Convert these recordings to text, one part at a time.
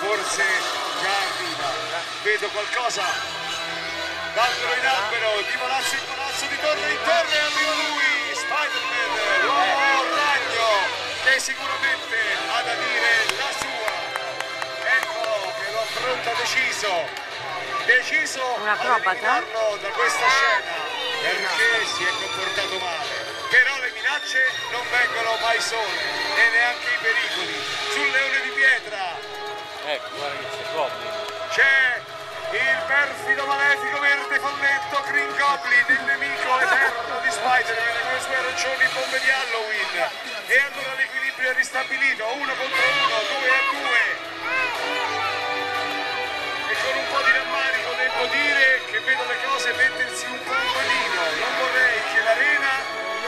forse già arriva. Vedo qualcosa, d'albero in albero, di palazzo in palazzo, di torre in torre, arriva lui, Spider-Man, l'uomo ragno, che sicuramente ha da dire la sua. Eccolo che lo affronta deciso un acrobata da questa scena, perché si è comportato male. Però le minacce non vengono mai sole, e neanche i pericoli. Sul leone di pietra, ecco, guarda che c'è Goblin. c'è il perfido malefico verde folletto Green Goblin, il nemico eterno di Spider-Man con le sue arancioni bombe di Halloween. E allora l'equilibrio è ristabilito, 1 contro 1, 2 a 2. E con un po' di rammarico devo dire che vedo le cose mettersi un po' in panino. Non vorrei che l'arena,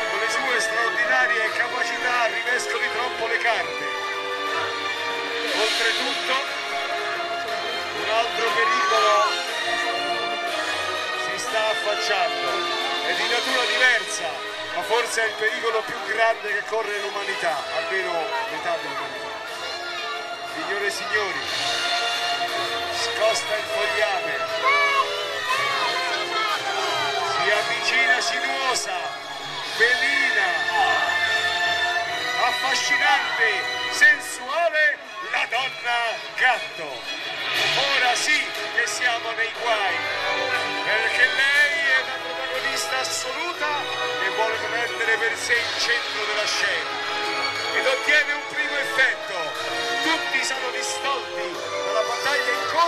con le sue straordinarie capacità, rimescoli troppo le carte. Oltretutto, un altro pericolo si sta affacciando, è di natura diversa, ma forse è il pericolo più grande che corre l'umanità, almeno metà dell'umanità. Signore e signori, scosta il fogliame, si avvicina sinuosa, velina, affascinante, sensuale, la donna gatto. Ora sì che siamo nei guai, perché lei è la protagonista assoluta e vuole prendere per sé il centro della scena ed ottiene un primo effetto. Tutti sono distolti dalla battaglia in corso.